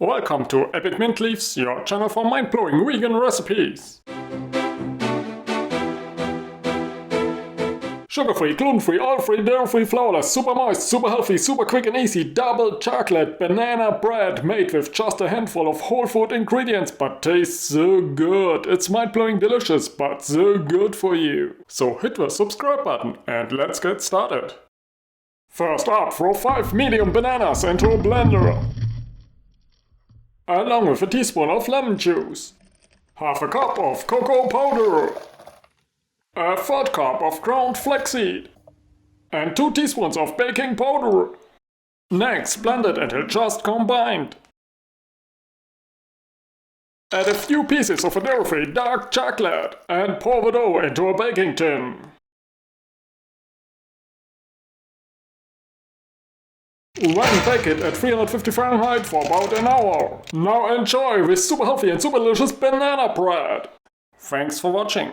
Welcome to Epic Mint Leaves, your channel for mind-blowing vegan recipes. Sugar-free, gluten-free, oil-free, dairy-free, flourless, super moist, super healthy, super quick and easy, double chocolate banana bread made with just a handful of whole food ingredients, but tastes so good. It's mind-blowing delicious, but so good for you. So hit the subscribe button and let's get started. First up, throw 5 medium bananas into a blender, along with a teaspoon of lemon juice, half a cup of cocoa powder, a third cup of ground flaxseed, and 2 teaspoons of baking powder. Next, blend it until just combined. Add a few pieces of a dairy-free dark chocolate and pour the dough into a baking tin. Then bake it at 350 Fahrenheit for about an hour. Now enjoy this super healthy and super delicious banana bread! Thanks for watching!